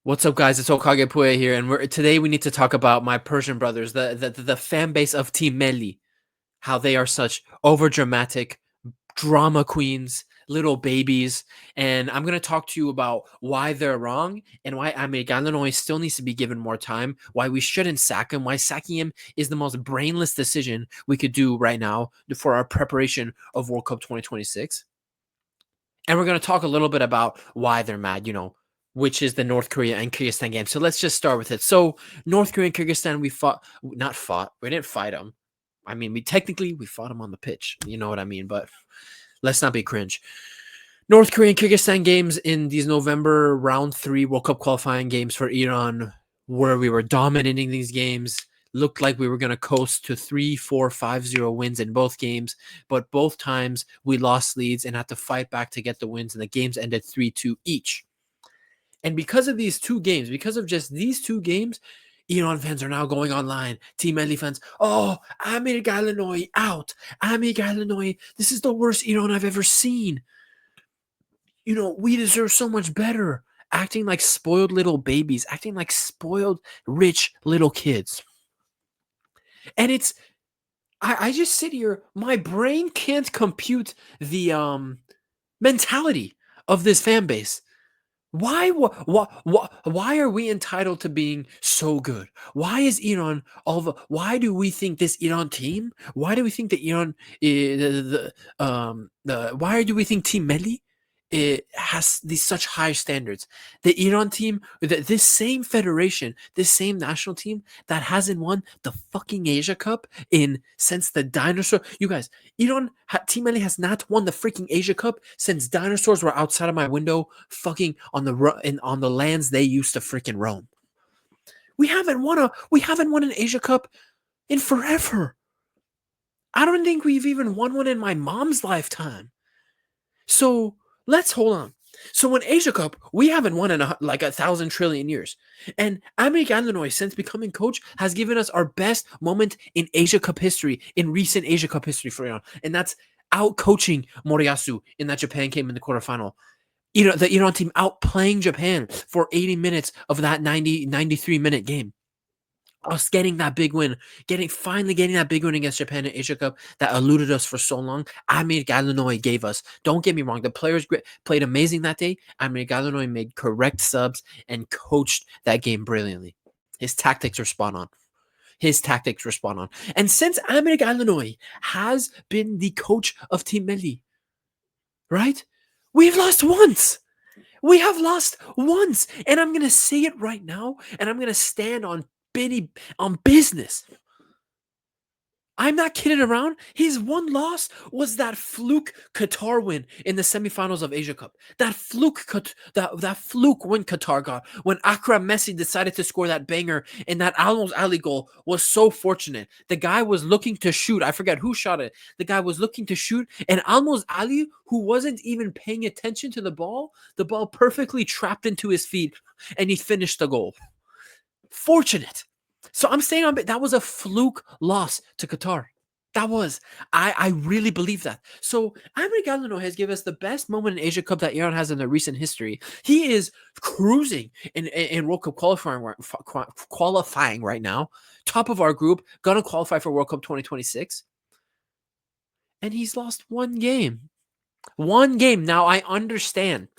What's up, guys? It's Hokage Pue here, and today we need to talk about my Persian brothers, the fan base of Team Melli, how they are such overdramatic drama queens, little babies, and I'm gonna talk to you about why they're wrong and why Amir Galanoy still needs to be given more time, why we shouldn't sack him, why sacking him is the most brainless decision we could do right now for our preparation of World Cup 2026. And we're going to talk a little bit about why they're mad, which is the North Korea and Kyrgyzstan game. So let's just start with it. So North Korea and Kyrgyzstan, we didn't fight them. I mean, we fought them on the pitch. You know what I mean? But let's not be cringe. North Korea and Kyrgyzstan games in these November round 3 World Cup qualifying games for Iran, where we were dominating these games. Looked like we were going to coast to 3-4-5-0 wins in both games, but both times we lost leads and had to fight back to get the wins, and the games ended 3-2 each. And because of these two games, because of just these two games, Iran fans are now going online. Team Melli fans, oh, Amir Galanoy out. Amir Galanoy, this is the worst Iran I've ever seen. We deserve so much better. Acting like spoiled little babies, acting like spoiled rich little kids. And I just sit here, my brain can't compute the mentality of this fan base. Why are we entitled to being so good? Why is Iran why do we think this Iran team? Why do we think that Iran why do we think Team Melli it has these such high standards? The Iran team, this same federation, this same national team that hasn't won the fucking Asia Cup in since the dinosaur. You guys, Team Melli has not won the freaking Asia Cup since dinosaurs were outside of my window, fucking on the lands they used to freaking roam. We haven't won an Asia Cup in forever. I don't think we've even won one in my mom's lifetime. So let's hold on. So in Asia Cup, we haven't won in like 1,000 trillion years. And Amir Galanoy, since becoming coach, has given us our best moment in Asia Cup history, in recent Asia Cup history for Iran. And that's out coaching Moriyasu in that Japan game in the quarterfinal. The Iran team outplaying Japan for 80 minutes of that 93-minute game. Us getting that big win, finally getting that big win against Japan in Asia Cup that eluded us for so long. Amir Galanoy gave us. Don't get me wrong, the players played amazing that day. Amir Galanoy made correct subs and coached that game brilliantly. His tactics were spot on. And since Amir Galanoy has been the coach of Team Melli, right? We've lost once. We have lost once. And I'm going to say it right now, and I'm going to stand on business. I'm not kidding around. His one loss was that fluke Qatar win in the semifinals of Asia Cup. That fluke win Qatar got when Akram Messi decided to score that banger, and that Almos Ali goal was so fortunate. The guy was looking to shoot. I forget who shot it. The guy was looking to shoot, and Almos Ali, who wasn't even paying attention to the ball perfectly trapped into his feet, and he finished the goal. Fortunate. So I'm saying that was a fluke loss to Qatar. That was. I really believe that. So Amir Galanoy has given us the best moment in Asia Cup that Iran has in their recent history. He is cruising in World Cup qualifying right now. Top of our group, gonna qualify for World Cup 2026. And he's lost one game. One game. Now I understand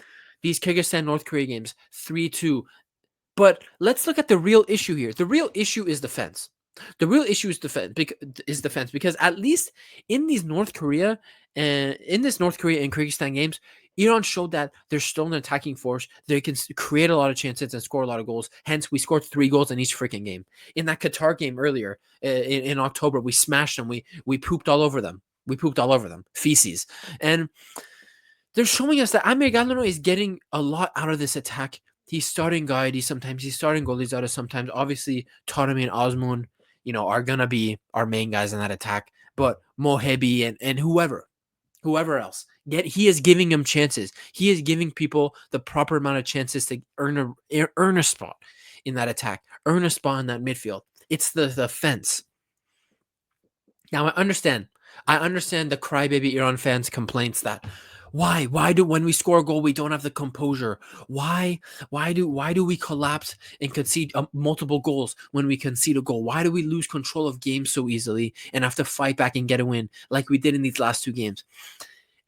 these Kyrgyzstan North Korea games 3-2. But let's look at the real issue here. The real issue is defense. The real issue is defense because at least in these North Korea and Kyrgyzstan games, Iran showed that they're still an attacking force. They can create a lot of chances and score a lot of goals. Hence, we scored 3 goals in each freaking game. In that Qatar game earlier in October, we smashed them. We pooped all over them. Feces. And they're showing us that Amir Galanoy is getting a lot out of this attack. He's starting Gaidi sometimes. He's starting Golizada sometimes. Obviously, Taremi and Osman, are going to be our main guys in that attack. But Mohebi and whoever else, he is giving them chances. He is giving people the proper amount of chances to earn a spot in that attack, earn a spot in that midfield. It's the fence. Now, I understand the crybaby Iran fans' complaints that, Why? Why do when we score a goal we don't have the composure? Why? Why do we collapse and concede multiple goals when we concede a goal? Why do we lose control of games so easily and have to fight back and get a win like we did in these last 2 games?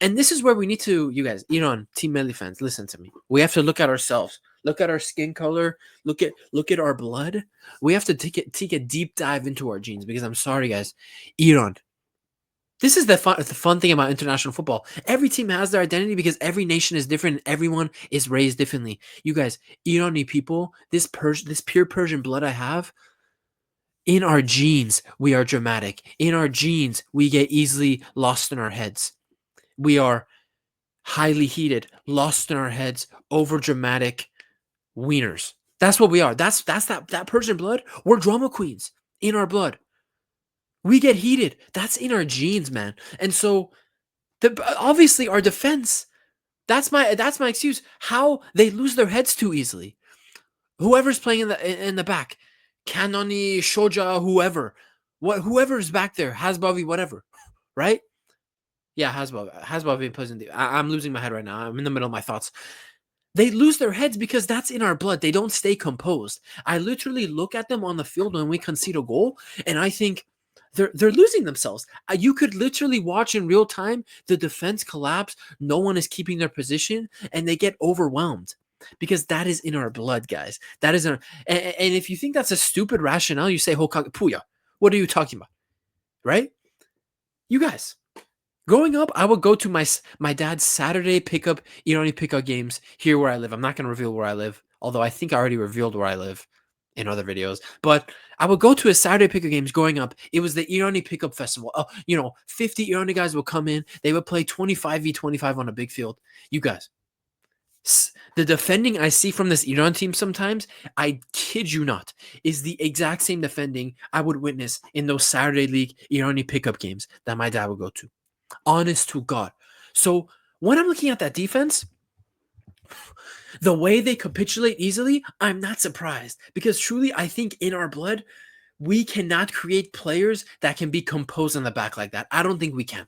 And this is where we need to, you guys, Iran, Team Melli fans, listen to me. We have to look at ourselves, look at our skin color, look at our blood. We have to take a deep dive into our genes because I'm sorry, guys, Iran. This is the fun thing about international football. Every team has their identity because every nation is different. Everyone is raised differently. You guys, Irani people, this pure Persian blood I have, in our genes, we are dramatic. In our genes, we get easily lost in our heads. We are highly heated, lost in our heads, over dramatic wieners. That's what we are. That's that Persian blood. We're drama queens in our blood. We get heated. That's in our genes, man. And so obviously our defense, that's my excuse. How they lose their heads too easily. Whoever's playing in the back, Kanoni, Shoja, whoever's back there, Hasbavi, whatever, right? Yeah, Hasbavi plays in the. I'm losing my head right now. I'm in the middle of my thoughts. They lose their heads because that's in our blood. They don't stay composed. I literally look at them on the field when we concede a goal, and I think they're losing themselves. You could literally watch in real time the defense collapse. No one is keeping their position, and they get overwhelmed because that is in our blood, guys. That is and if you think that's a stupid rationale, you say Hokage Puya. What are you talking about, right? You guys. Growing up, I would go to my dad's Saturday pickup, Irani pickup games here where I live. I'm not going to reveal where I live, although I think I already revealed where I live in other videos. But I would go to his Saturday pickup games growing up. It was the Irani pickup festival. 50 Irani guys would come in. They would play 25v25 on a big field. You guys, the defending I see from this Iran team sometimes, I kid you not, is the exact same defending I would witness in those Saturday league Irani pickup games that my dad would go to. Honest to God. So when I'm looking at that defense, the way they capitulate easily, I'm not surprised because truly, I think in our blood, we cannot create players that can be composed in the back like that. I don't think we can.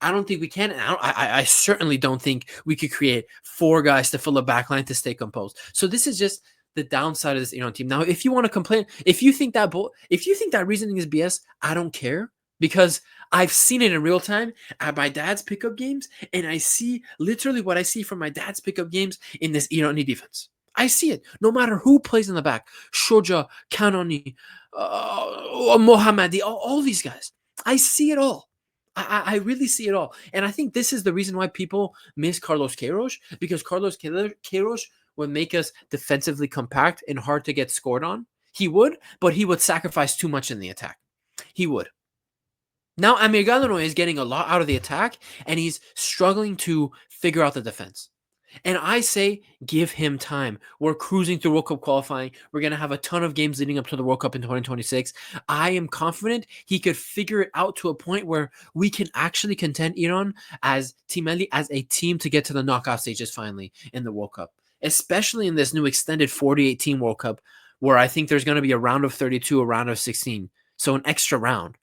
I don't think we can. And I certainly don't think we could create 4 guys to fill a back line to stay composed. So this is just the downside of this Iran team. Now, if you want to complain, if you think that reasoning is BS, I don't care because I've seen it in real time at my dad's pickup games, and I see literally what I see from my dad's pickup games in this Irani defense. I see it. No matter who plays in the back, Shoja, Kanoni, Mohammadi, all these guys. I see it all. I really see it all. And I think this is the reason why people miss Carlos Queiroz, because Carlos Queiroz would make us defensively compact and hard to get scored on. He would, but he would sacrifice too much in the attack. He would. Now, Amir Galano is getting a lot out of the attack, and he's struggling to figure out the defense. And I say, give him time. We're cruising through World Cup qualifying. We're going to have a ton of games leading up to the World Cup in 2026. I am confident he could figure it out to a point where we can actually contend Iran as Team Melli as a team to get to the knockout stages finally in the World Cup, especially in this new extended 48-team World Cup where I think there's going to be a round of 32, a round of 16. So an extra round.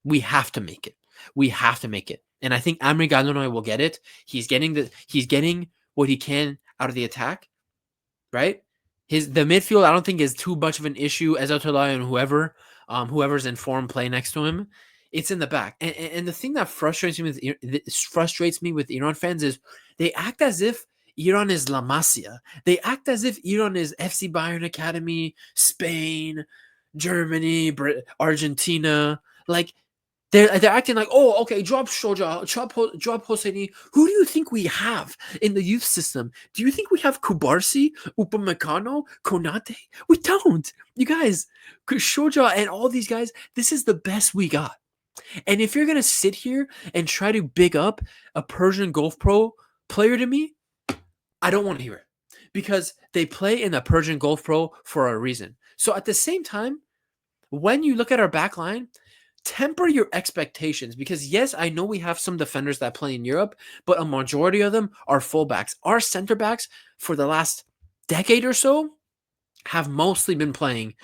We have to make it. We have to make it. And I think Amri Galanoy will get it. He's getting what he can out of the attack, right? The midfield I don't think is too much of an issue. Ezatollah and whoever's in form play next to him. It's in the back. And the thing that frustrates me with Iran fans is they act as if Iran is La Masia. They act as if Iran is FC Bayern Academy, Spain, Germany, Argentina. Like they're acting like, oh, okay, drop Shoja, drop Hosseini. Who do you think we have in the youth system? Do you think we have Kubarsi, Upamecano, Konate? We don't. You guys, Shoja and all these guys, this is the best we got. And if you're going to sit here and try to big up a Persian Gulf Pro player to me, I don't want to hear it. Because they play in the Persian Gulf Pro for a reason. So at the same time, when you look at our back line, temper your expectations because yes, I know we have some defenders that play in Europe, but a majority of them are fullbacks. Our center backs for the last decade or so have mostly been playing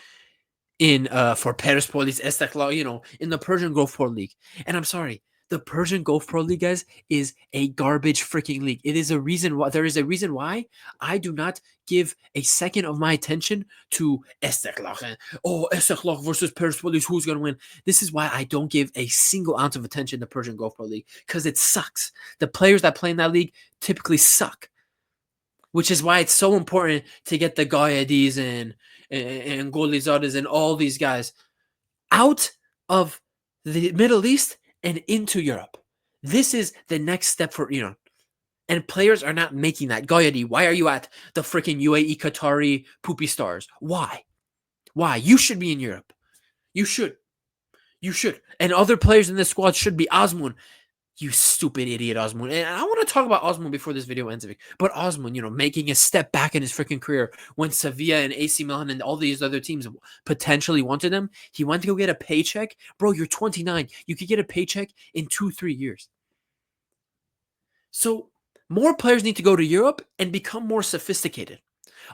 in for Persepolis, Istiklal, in the Persian Gulf Pro League. And I'm sorry, The Persian Gulf Pro League, guys, is a garbage freaking league. It is a reason why there is a reason why I do not give a second of my attention to Estekhlak. Oh, Estekhlak versus Persepolis, who's gonna win? This is why I don't give a single ounce of attention to Persian Gulf Pro League, because it sucks. The players that play in that league typically suck, which is why it's so important to get the Gayadis and Golizadas and all these guys out of the Middle East and into Europe. This is the next step for Iran. And players are not making that. Gayadi, why are you at the freaking UAE Qatari poopy stars? Why? Why? You should be in Europe. You should. You should. And other players in this squad should be. Osman, you stupid idiot, Osman. And I want to talk about Osman before this video ends. But Osman, making a step back in his freaking career when Sevilla and AC Milan and all these other teams potentially wanted him, he went to go get a paycheck. Bro, you're 29. You could get a paycheck in 2-3 years. So more players need to go to Europe and become more sophisticated.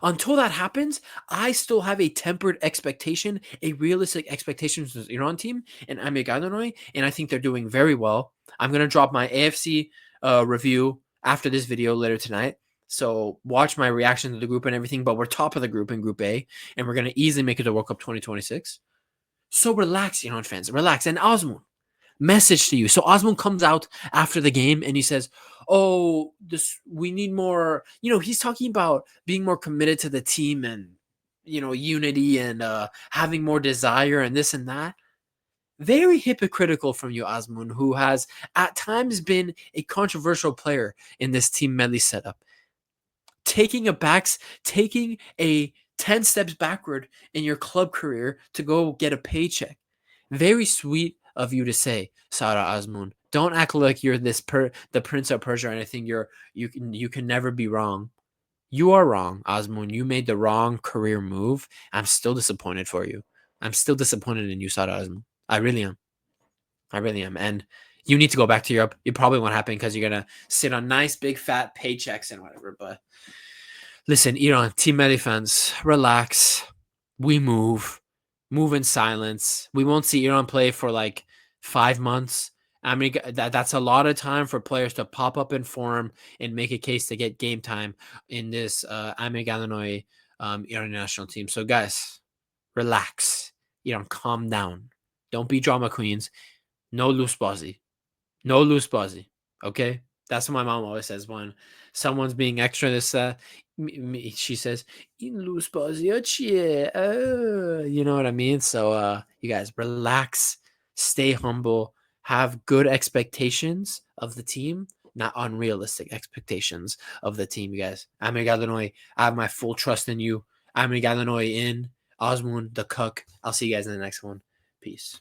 Until that happens, I still have a tempered expectation, a realistic expectation for the Iran team and Amir Gadanoy, and I think they're doing very well. I'm going to drop my AFC review after this video later tonight. So watch my reaction to the group and everything, but we're top of the group in Group A, and we're going to easily make it to World Cup 2026. So relax, Iran fans, relax. And Osman, message to you. So Osman comes out after the game and he says, "Oh, we need more." He's talking about being more committed to the team and unity and having more desire and this and that. Very hypocritical from you, Osman, who has at times been a controversial player in this Team Melli setup. Taking a 10 steps backward in your club career to go get a paycheck. Very sweet of you to say, Sara Osman. Don't act like you're the Prince of Persia or anything. You can never be wrong. You are wrong, Osman. You made the wrong career move. I'm still disappointed for you. I'm still disappointed in you, Sara Osman. I really am. I really am. And you need to go back to Europe. It probably won't happen because you're gonna sit on nice big fat paychecks and whatever. But listen, Iran, Team Melli fans, relax. We move in silence. We won't see Iran play for like 5 months. I mean, that's a lot of time for players to pop up in form and make a case to get game time in this Amir Galanoy Iran national team. So, guys, relax. Calm down. Don't be drama queens. No loose buzzy. No loose buzzy. Okay? That's what my mom always says when someone's being extra. She says, loose buzzy. You know what I mean? So, you guys, relax. Stay humble. Have good expectations of the team, not unrealistic expectations of the team, you guys. Amir Galanoy, I have my full trust in you. Amir Galanoy in. Osman, the cook. I'll see you guys in the next one. Peace.